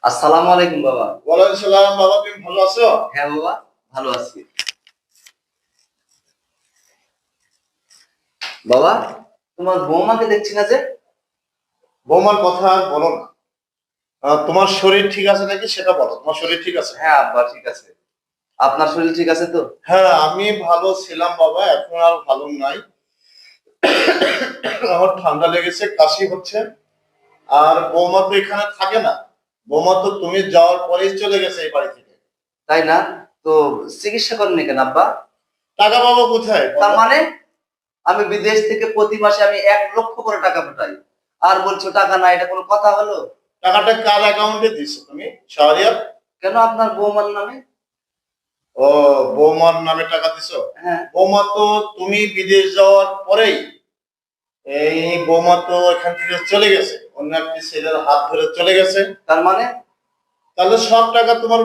আসসালামু আলাইকুম বাবা। ওয়ালাইকুম সালাম। বাবা, তুমি ভালো আছো? হ্যাঁ বাবা, ভালো আছি। বাবা, তোমার বৌমাকে দেখছি না যে? বৌমার কথা আর বলো না। তোমার শরীর ঠিক আছে নাকি সেটা বলো। তোমার শরীর ঠিক আছে? হ্যাঁ আব্বা, ঠিক আছে। আপনার শরীর ঠিক আছে তো? হ্যাঁ, আমি ভালো ছিলাম বাবা, এখন আর ভালো নাই। আমার ঠান্ডা লেগেছে, কাশি হচ্ছে। আর বৌমা তো এখানে থাকে না। বৌমা তো তুমি যাওয়ার পরেই চলে গেছে এই বাড়ি থেকে। তাই না? তো চিকিৎসা করেননি কেন আব্বা? টাকা পাবো কোথায় তার বলো? মানে আমি বিদেশ থেকে প্রতি মাসে আমি 1 লক্ষ করে টাকা পাঠাই, আর বলছো টাকা নাই? এটা কোনো কথা হলো? টাকাটা কার অ্যাকাউন্টে দিছো তুমি, শাহরিয়ার? কেন, আপনার বৌমার নামে। ও, বৌমার নামে টাকা দিছো? হ্যাঁ। বৌমা তো তুমি বিদেশ যাওয়ার পরেই এই বৌমা তো এখান থেকে চলে গেছে, অন্য একটি ছেলের হাত ধরে চলে গেছে। তার মানে? তাহলে সব টাকা তোমার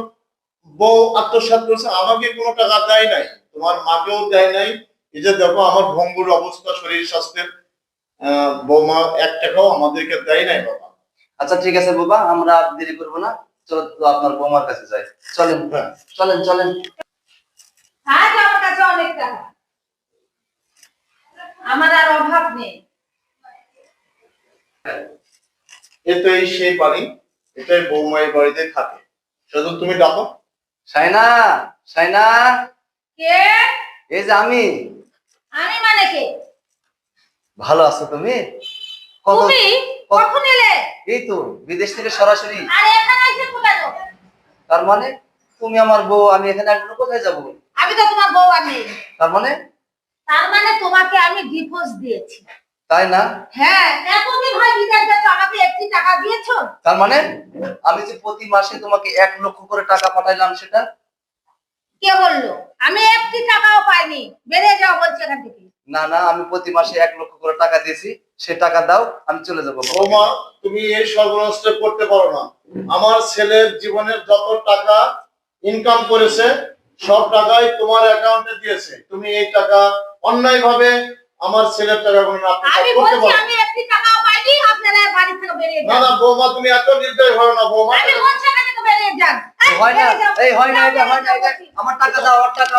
বউ আত্মসাৎ করেছে, আমাকে কোনো টাকা দেয় নাই, তোমার মাকেও দেয় নাই। এই যে দেখো আমার ভঙ্গুর অবস্থা, শরীর স্বাস্থ্যের, বৌমা 1 টাকাও আমাদেরকে দেয় নাই বাবা। আচ্ছা ঠিক আছে বাবা, আমরা আর দেরি করবো না, চলো তো আপনার বৌমার কাছে যাই। চলেন, হ্যাঁ। চলেন চলেন। আজ আমার কাছে অনেক টাকা, আমার আর অভাব নেই। এটাই সেই বাড়ি, এটাই বৌমা এই বাড়িতে থাকে। শুধু তুমি ডাকো। সাইনা, সাইনা। কে? এই যে আমি। আমি মানে কে? ভালো আছো তুমি? কত? তুমি কখন এলে? এই তো বিদেশ থেকে সরাসরি। আর এখানে এসে কোথায়? তার মানে তুমি আমার বউ, আমি এখানে একদম কোথায় যাব? আমি তো তোমার বউ আর নেই। তার মানে? তার মানে তোমাকে আমি ডিভোর্স দিয়েছি। তাই না? হ্যাঁ, এতদিন হয় বিদেশ যাচ্ছ, আমাকে একটি টাকা দিয়েছো? তার মানে আমি যে প্রতি মাসে তোমাকে 1 লক্ষ করে টাকা পাঠাইলাম সেটা? কে বললো? আমি একটি টাকাও পাইনি, বেরিয়ে যাও বলছি এখান থেকে। না না, আমি প্রতি মাসে 1 লক্ষ করে টাকা দিয়েছি, সে টাকা দাও, আমি চলে যাবো। বৌমা, তুমি এই সর্বনাশটা করতে পারো না। আমার ছেলের জীবনের যত টাকা ইনকাম করেছে সব টাকাই তোমার অ্যাকাউন্টে দিয়েছে। তুমি এই টাকা অন্যায়ভাবে আমার ছেলের টাকা কোনো আমি করতে বলছি পারো আমি একটি টাকাও পাইনি, আপনারা বাড়ি থেকে বেরিয়ে না। যান। না বৌমা, তুমি এত নির্দয় হও না বৌমা। আমি বলছি এখান থেকে বেরিয়ে যান। হয় না, এই হয় না, এটা হয় না, এটা আমার টাকা দাও, আমার টাকা।